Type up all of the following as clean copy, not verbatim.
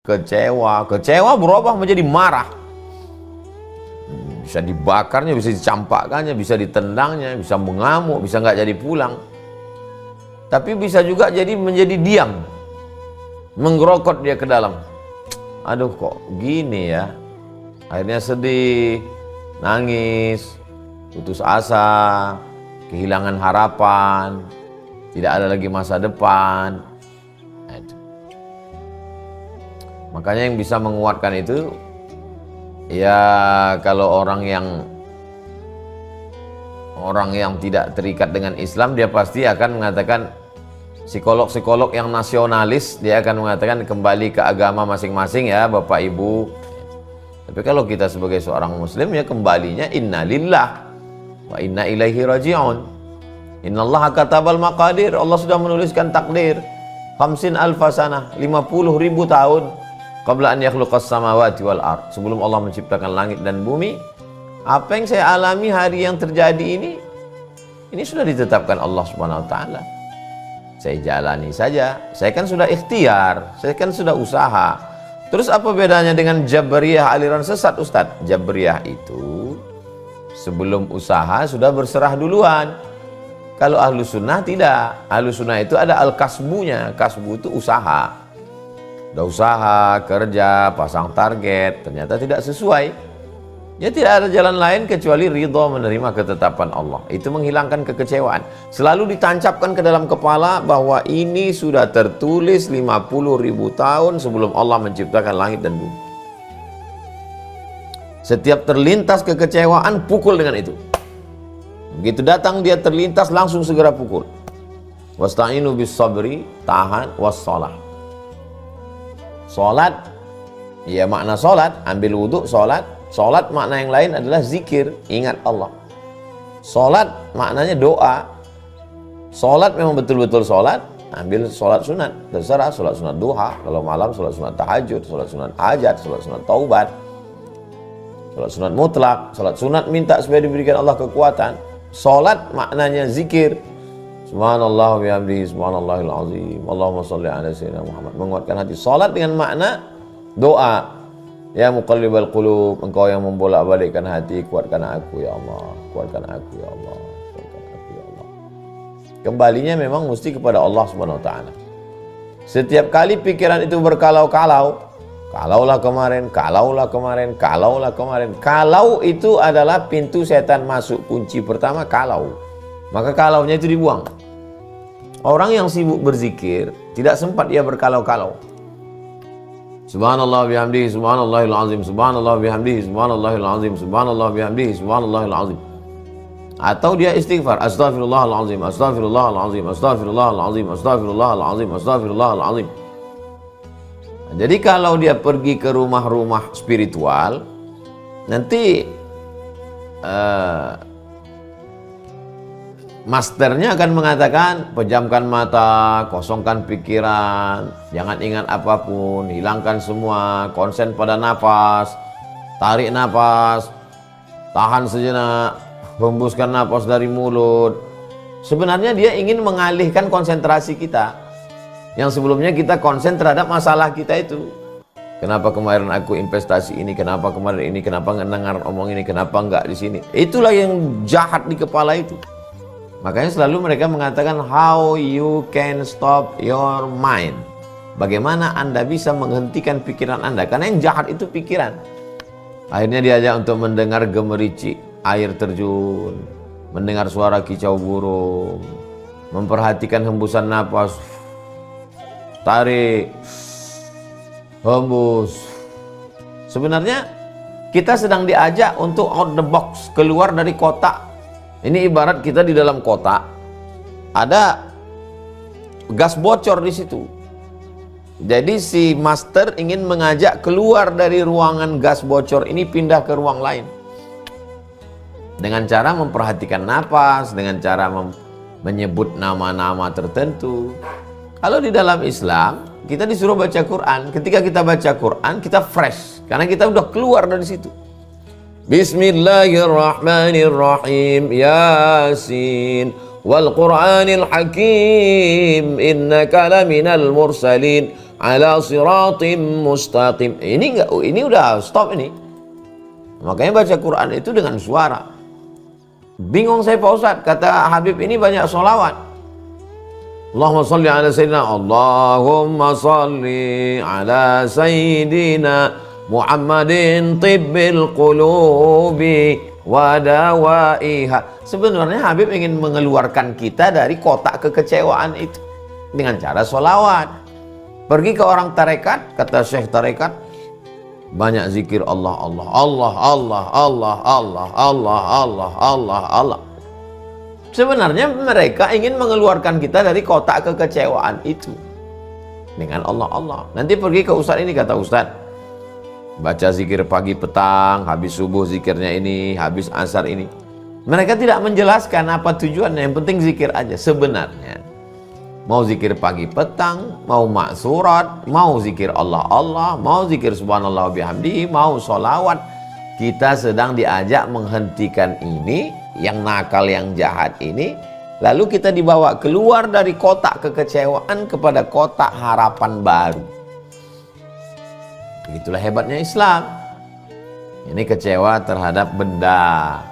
Kecewa berubah menjadi marah. Bisa dibakarnya, bisa dicampakkannya, bisa ditendangnya, bisa mengamuk, bisa nggak jadi pulang. Tapi bisa juga jadi menjadi diam, menggerokot dia ke dalam. Aduh, kok gini ya. Akhirnya sedih, nangis, putus asa, kehilangan harapan, tidak ada lagi masa depan. Makanya yang bisa menguatkan itu, ya kalau orang yang tidak terikat dengan Islam, dia pasti akan mengatakan, psikolog-psikolog yang nasionalis, dia akan mengatakan kembali ke agama masing-masing ya Bapak Ibu. Tapi kalau kita sebagai seorang muslim, ya kembalinya inna lillah wa inna ilaihi raji'un. Innallaha katabal maqadir, Allah sudah menuliskan takdir. 50 alfa sanah, 50.000 tahun qabla an yakhluqas samawati wal ard, sebelum Allah menciptakan langit dan bumi. Apa yang saya alami hari yang terjadi ini sudah ditetapkan Allah Subhanahu wa taala. Saya jalani saja. Saya kan sudah ikhtiar, saya kan sudah usaha. Terus apa bedanya dengan Jabariyah aliran sesat, Ustadz? Jabariyah itu sebelum usaha sudah berserah duluan. Kalau ahlu sunnah tidak. Ahlu sunnah itu ada al-kasbunya. Kasbu itu usaha. Udah usaha, kerja, pasang target, ternyata tidak sesuai. Ya tidak ada jalan lain kecuali ridho menerima ketetapan Allah. Itu menghilangkan kekecewaan. Selalu ditancapkan ke dalam kepala bahwa ini sudah tertulis 50.000 tahun sebelum Allah menciptakan langit dan bumi. Setiap terlintas kekecewaan, pukul dengan itu. Begitu datang dia terlintas, langsung segera pukul. Wasta'inu bis sabri, tahan, wassalah. Salat, ya makna salat, ambil wudhu, salat. Salat makna yang lain adalah zikir, ingat Allah. Salat maknanya doa. Salat memang betul-betul salat, ambil salat sunat, terserah, salat sunat duha, kalau malam salat sunat tahajud, salat sunat hajat, salat sunat taubat, salat sunat mutlak, salat sunat minta supaya diberikan Allah kekuatan. Salat maknanya zikir. Subhanallah bihamdihi, subhanallahil azim, Allahumma sholli ala sayyidina Muhammad. Menguatkan hati. Salat dengan makna doa. Ya muqallibal qulub, engkau yang membolak-balikkan hati, kuatkan aku ya Allah, kuatkan aku ya Allah, kuatkan aku ya Allah. Kembalinya memang mesti kepada Allah Subhanahu wa taala. Setiap kali pikiran itu berkalau-kalau, kalaulah kemarin, kalaulah kemarin, kalaulah kemarin. Kalau itu adalah pintu setan masuk, kunci pertama kalau. Maka kalaunya itu dibuang. Orang yang sibuk berzikir tidak sempat ia berkalau-kalau. Subhanallah bihamdihi, subhanallahil azim, subhanallah bihamdihi, subhanallahil azim, subhanallah bihamdihi, subhanallahil azim. Atau dia istighfar, astaghfirullahalazim, astaghfirullahalazim, astaghfirullahalazim, astaghfirullahalazim, astaghfirullahalazim. Jadi kalau dia pergi ke rumah-rumah spiritual, nanti masternya akan mengatakan, pejamkan mata, kosongkan pikiran, jangan ingat apapun, hilangkan semua, konsen pada nafas, tarik nafas, tahan sejenak, hembuskan nafas dari mulut. Sebenarnya dia ingin mengalihkan konsentrasi kita. Yang sebelumnya kita konsen terhadap masalah kita itu. Kenapa kemarin aku investasi ini, kenapa kemarin ini, kenapa nggak dengar omong ini, kenapa nggak di sini. Itulah yang jahat di kepala itu. Makanya selalu mereka mengatakan how you can stop your mind. Bagaimana Anda bisa menghentikan pikiran Anda? Karena yang jahat itu pikiran. Akhirnya diajak untuk mendengar gemericik air terjun, mendengar suara kicau burung, memperhatikan hembusan napas, tarik, hembus. Sebenarnya kita sedang diajak untuk out the box, keluar dari kotak. Ini ibarat kita di dalam kotak, ada gas bocor di situ. Jadi si master ingin mengajak keluar dari ruangan gas bocor ini, pindah ke ruang lain. Dengan cara memperhatikan napas, dengan cara menyebut nama-nama tertentu. Kalau di dalam Islam, kita disuruh baca Quran. Ketika kita baca Quran, kita fresh. Karena kita udah keluar dari situ. Bismillahirrahmanirrahim. Yasin wal Qur'anil Hakim innaka laminal mursalin ala siratim mustaqim. Ini udah stop ini. Makanya baca Quran itu dengan suara. Bingung saya Pak Ustadz, kata Habib ini banyak sholawat. Allahumma salli ala sayyidina, Allahumma salli ala sayyidina Muhammadin tibbil qulubi wa dawaiha. Sebenarnya Habib ingin mengeluarkan kita dari kotak kekecewaan itu dengan cara sholawat. Pergi ke orang tarekat, kata Syekh tarekat, banyak zikir Allah, Allah, Allah, Allah, Allah, Allah, Allah, Allah, Allah, Allah. Sebenarnya mereka ingin mengeluarkan kita dari kotak kekecewaan itu dengan Allah, Allah. Nanti pergi ke Ustadz ini, kata Ustadz, baca zikir pagi petang, habis subuh zikirnya ini, habis asar ini. Mereka tidak menjelaskan apa tujuannya, yang penting zikir aja. Sebenarnya mau zikir pagi petang, mau maksurat, mau zikir Allah Allah, mau zikir subhanallah bihamdihi, mau sholawat, kita sedang diajak menghentikan ini, yang nakal, yang jahat ini. Lalu kita dibawa keluar dari kotak kekecewaan kepada kotak harapan baru. Itulah hebatnya Islam. Ini kecewa terhadap benda.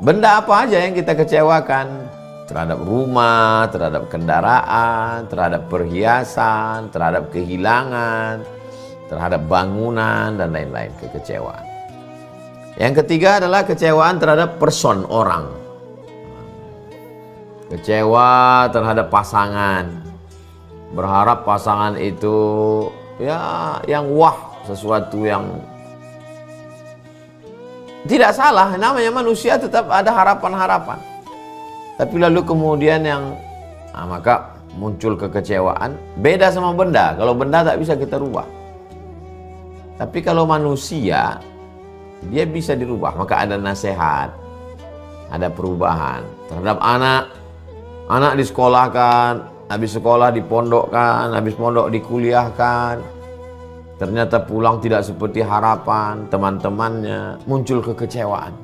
Benda apa aja yang kita kecewakan? Terhadap rumah, terhadap kendaraan, terhadap perhiasan, terhadap kehilangan, terhadap bangunan, dan lain-lain kekecewaan. Yang ketiga adalah kecewaan terhadap person, orang. Kecewa terhadap pasangan. Berharap pasangan itu ya yang wah, sesuatu yang tidak salah. Namanya manusia tetap ada harapan-harapan. Tapi lalu kemudian maka muncul kekecewaan. Beda sama benda. Kalau benda tak bisa kita rubah. Tapi kalau manusia, dia bisa dirubah. Maka ada nasihat, ada perubahan terhadap anak. Anak disekolahkan, habis sekolah dipondokkan, habis pondok dikuliahkan. Ternyata pulang tidak seperti harapan teman-temannya, muncul kekecewaan.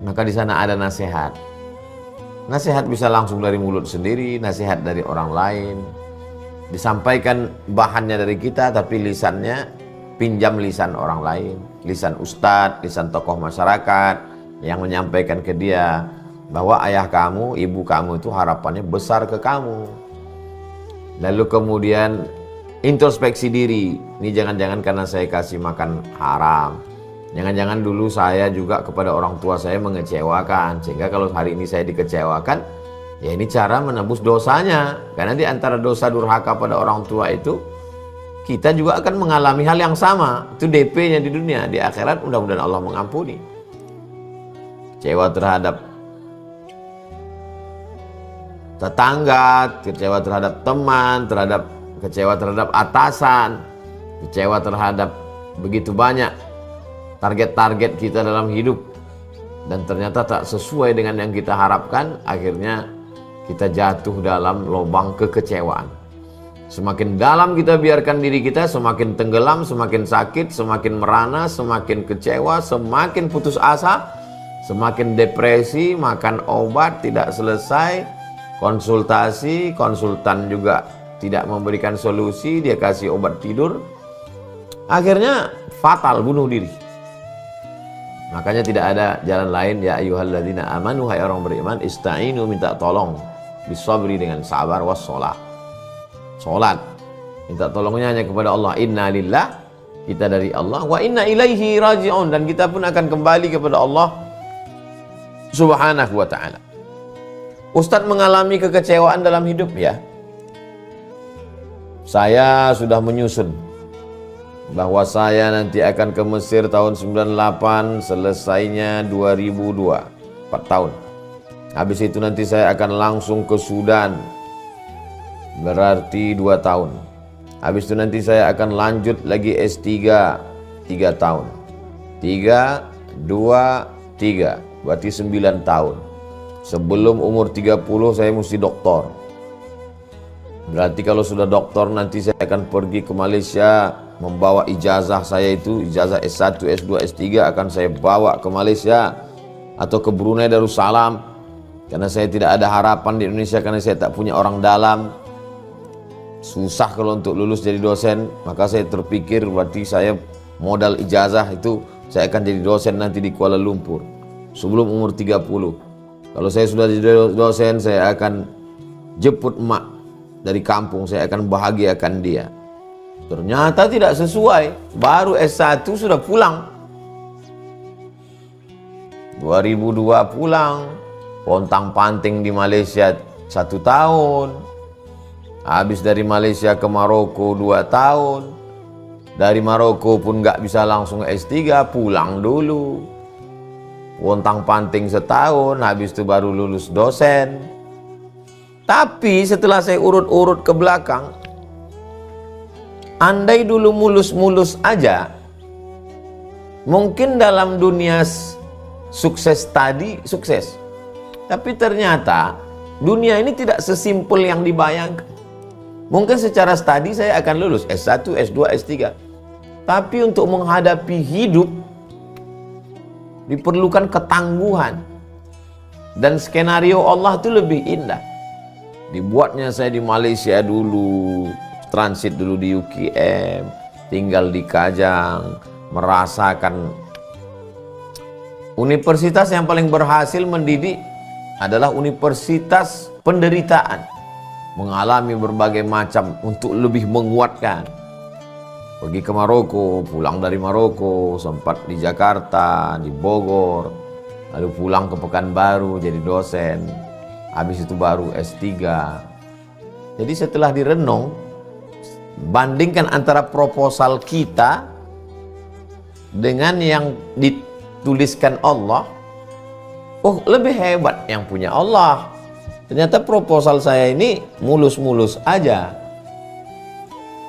Maka di sana ada nasihat. Nasihat bisa langsung dari mulut sendiri, nasihat dari orang lain. Disampaikan bahannya dari kita, tapi lisannya pinjam lisan orang lain. Lisan ustadz, lisan tokoh masyarakat yang menyampaikan ke dia bahwa ayah kamu, ibu kamu itu harapannya besar ke kamu. Lalu kemudian introspeksi diri. Ini jangan-jangan karena saya kasih makan haram. Jangan-jangan dulu saya juga kepada orang tua saya mengecewakan, sehingga kalau hari ini saya dikecewakan, ya ini cara menebus dosanya. Karena di antara dosa durhaka pada orang tua itu, kita juga akan mengalami hal yang sama. Itu DP-nya di dunia. Di akhirat mudah-mudahan Allah mengampuni. Kecewa terhadap tetangga, kecewa terhadap teman, kecewa terhadap atasan, kecewa terhadap begitu banyak target-target kita dalam hidup, dan ternyata tak sesuai dengan yang kita harapkan. Akhirnya kita jatuh dalam lubang kekecewaan. Semakin dalam kita biarkan diri kita, semakin tenggelam, semakin sakit, semakin merana, semakin kecewa, semakin putus asa, semakin depresi, makan obat tidak selesai, konsultasi, konsultan juga tidak memberikan solusi, dia kasih obat tidur, akhirnya fatal, bunuh diri. Makanya tidak ada jalan lain. Ya ayyuhalladzina amanu, hai orang beriman, ista'inu, minta tolong, bisabri, dengan sabar, wassalah, sholat, minta tolongnya hanya kepada Allah. Inna lillah, kita dari Allah, wa inna ilaihi raji'un, dan kita pun akan kembali kepada Allah subhanahu wa ta'ala. Ustadz mengalami kekecewaan dalam hidup, ya. Saya sudah menyusun bahwa saya nanti akan ke Mesir tahun 98, selesainya 2002, 4 tahun. Habis itu nanti saya akan langsung ke Sudan, berarti 2 tahun. Habis itu nanti saya akan lanjut lagi S3, 3 tahun. 3, 2, 3, berarti 9 tahun. Sebelum umur 30 saya mesti doktor. Berarti kalau sudah doktor nanti saya akan pergi ke Malaysia, membawa ijazah saya itu, ijazah S1, S2, S3 akan saya bawa ke Malaysia atau ke Brunei Darussalam, karena saya tidak ada harapan di Indonesia, karena saya tak punya orang dalam. susah kalau untuk lulus jadi dosen, maka saya terpikir berarti saya modal ijazah itu saya akan jadi dosen nanti di Kuala Lumpur sebelum umur 30. Kalau saya sudah jadi dosen, saya akan jemput emak dari kampung, saya akan bahagiakan dia. Ternyata tidak sesuai, baru S1 sudah pulang. 2002 pulang, pontang-panting di Malaysia 1 tahun. Habis dari Malaysia ke Maroko 2 tahun. Dari Maroko pun nggak bisa langsung S3, pulang dulu. Pontang-panting setahun, habis itu baru lulus dosen. Tapi setelah saya urut-urut ke belakang, andai dulu mulus-mulus aja, mungkin dalam dunia sukses tadi, sukses. Tapi ternyata dunia ini tidak sesimpel yang dibayangkan. Mungkin secara studi saya akan lulus S1, S2, S3. Tapi untuk menghadapi hidup diperlukan ketangguhan. Dan skenario Allah itu lebih indah. Dibuatnya saya di Malaysia dulu, transit dulu di UKM, tinggal di Kajang, merasakan universitas yang paling berhasil mendidik adalah universitas penderitaan. Mengalami berbagai macam untuk lebih menguatkan. Pergi ke Maroko, pulang dari Maroko, sempat di Jakarta, di Bogor, lalu pulang ke Pekanbaru jadi dosen, habis itu baru S3. Jadi setelah direnung, bandingkan antara proposal kita dengan yang dituliskan Allah, oh lebih hebat yang punya Allah. Ternyata proposal saya ini mulus-mulus aja.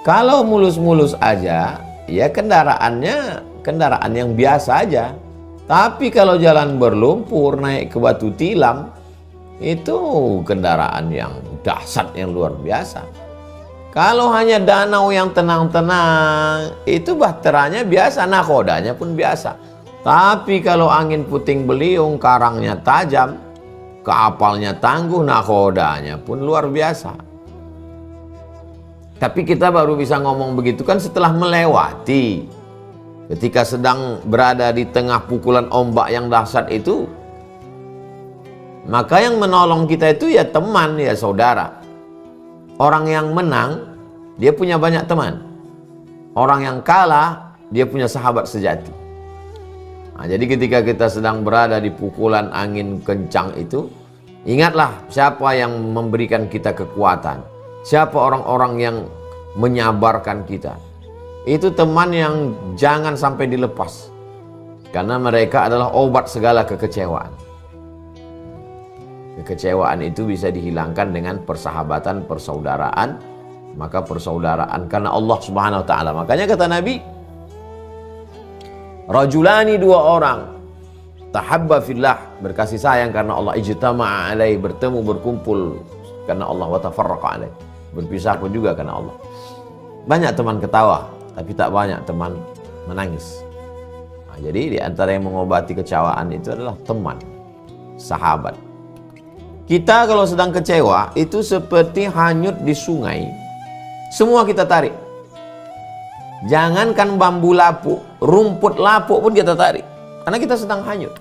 Kalau mulus-mulus aja, ya kendaraannya kendaraan yang biasa aja. Tapi kalau jalan berlumpur, naik ke batu tilam, itu kendaraan yang dahsyat, yang luar biasa. Kalau hanya danau yang tenang-tenang, itu bahteranya biasa, nakodanya pun biasa. Tapi kalau angin puting beliung, karangnya tajam, kapalnya tangguh, nakodanya pun luar biasa. Tapi kita baru bisa ngomong begitu kan setelah melewati. Ketika sedang berada di tengah pukulan ombak yang dahsyat itu, maka yang menolong kita itu ya teman, ya saudara. Orang yang menang, dia punya banyak teman. Orang yang kalah, dia punya sahabat sejati. Nah, jadi ketika kita sedang berada di pukulan angin kencang itu, ingatlah siapa yang memberikan kita kekuatan. Siapa orang-orang yang menyabarkan kita. Itu teman yang jangan sampai dilepas. Karena mereka adalah obat segala kekecewaan. Kekecewaan itu bisa dihilangkan dengan persahabatan, persaudaraan. Maka persaudaraan karena Allah Subhanahu wa taala. Makanya kata Nabi, rajulani, 2 orang, tahabba fillah, berkasih sayang karena Allah, ijtama'a alaihi, bertemu berkumpul karena Allah, wa tafarraqa alaihi, berpisah pun juga karena Allah. Banyak teman ketawa, tapi tak banyak teman menangis. Nah, jadi di antara yang mengobati kecewaan itu adalah teman, sahabat. Kita kalau sedang kecewa itu seperti hanyut di sungai, semua kita tarik. Jangankan bambu lapuk, rumput lapuk pun kita tarik. Karena kita sedang hanyut.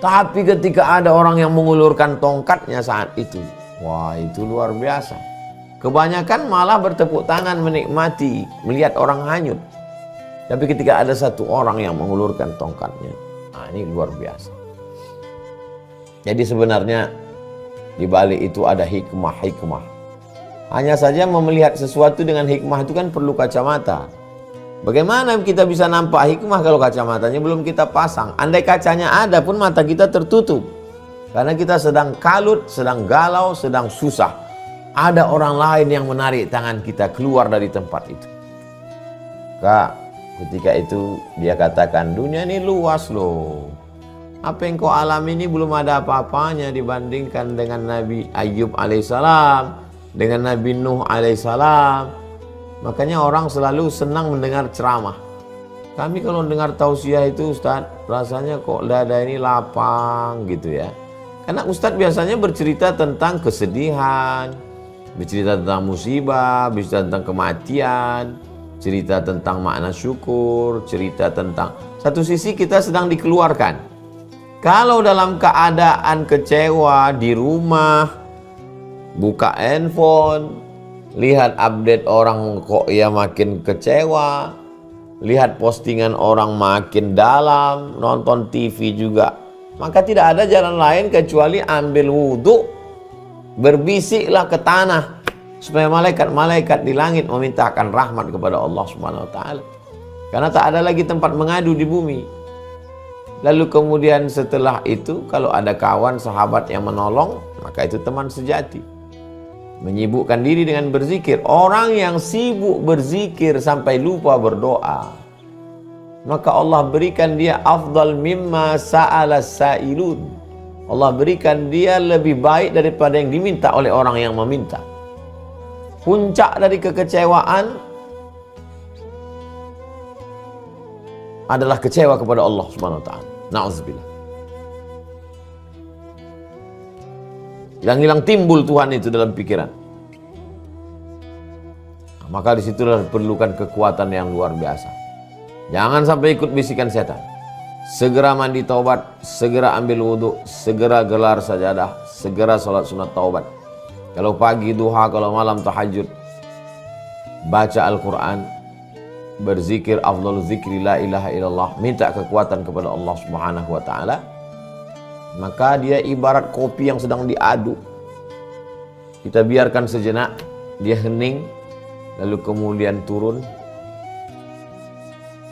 Tapi ketika ada orang yang mengulurkan tongkatnya saat itu, wah itu luar biasa. Kebanyakan malah bertepuk tangan menikmati, melihat orang hanyut. Tapi ketika ada satu orang yang mengulurkan tongkatnya, nah ini luar biasa. Jadi sebenarnya di balik itu ada hikmah-hikmah. Hanya saja melihat sesuatu dengan hikmah itu kan perlu kacamata. Bagaimana kita bisa nampak hikmah kalau kacamatanya belum kita pasang? Andai kacanya ada pun mata kita tertutup. Karena kita sedang kalut, sedang galau, sedang susah. Ada orang lain yang menarik tangan kita keluar dari tempat itu. Kak, ketika itu dia katakan, dunia ini luas loh. Apa yang kau alami ini belum ada apa-apanya dibandingkan dengan Nabi Ayub alaihissalam, dengan Nabi Nuh alaihissalam. Makanya orang selalu senang mendengar ceramah. Kami kalau dengar tausiah itu Ustaz, rasanya kok dada ini lapang gitu ya. Karena Ustaz biasanya bercerita tentang kesedihan, Bercerita tentang musibah, bercerita tentang kematian, cerita tentang makna syukur, cerita tentang satu sisi kita sedang dikeluarkan. Kalau dalam keadaan kecewa di rumah, buka handphone, lihat update orang kok ya makin kecewa, lihat postingan orang makin dalam, nonton TV juga, maka tidak ada jalan lain kecuali ambil wudhu, berbisiklah ke tanah supaya malaikat-malaikat di langit memintakan rahmat kepada Allah Subhanahu wa taala. Karena tak ada lagi tempat mengadu di bumi. Lalu kemudian setelah itu kalau ada kawan sahabat yang menolong, maka itu teman sejati. Menyibukkan diri dengan berzikir. Orang yang sibuk berzikir sampai lupa berdoa, maka Allah berikan dia afdal mimma sa'ala sa'ilun. Allah berikan dia lebih baik daripada yang diminta oleh orang yang meminta. Puncak dari kekecewaan adalah kecewa kepada Allah Subhanahu wa taala. Na'udzubillah. Hilang-hilang timbul Tuhan itu dalam pikiran. Maka disitulah diperlukan kekuatan yang luar biasa. Jangan sampai ikut bisikan setan. Segera mandi taubat, segera ambil wudhu, segera gelar sajadah, segera sholat sunat taubat. Kalau pagi duha, kalau malam tahajud, baca Al-Quran, berzikir afdhalu zikri la ilaha illallah, minta kekuatan kepada Allah Subhanahu wa taala. Maka dia ibarat kopi yang sedang diaduk. Kita biarkan sejenak, dia hening, lalu kemudian turun.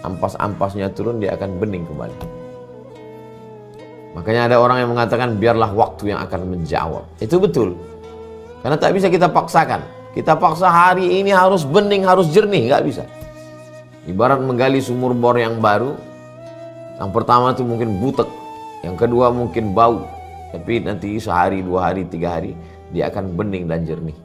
Ampas-ampasnya turun, dia akan bening kembali. Makanya ada orang yang mengatakan biarlah waktu yang akan menjawab. Itu betul. Karena tak bisa kita paksakan. Kita paksa hari ini harus bening, harus jernih, nggak bisa. Ibarat menggali sumur bor yang baru. Yang pertama itu mungkin butek, yang kedua mungkin bau, tapi nanti sehari, 2 hari, 3 hari dia akan bening dan jernih.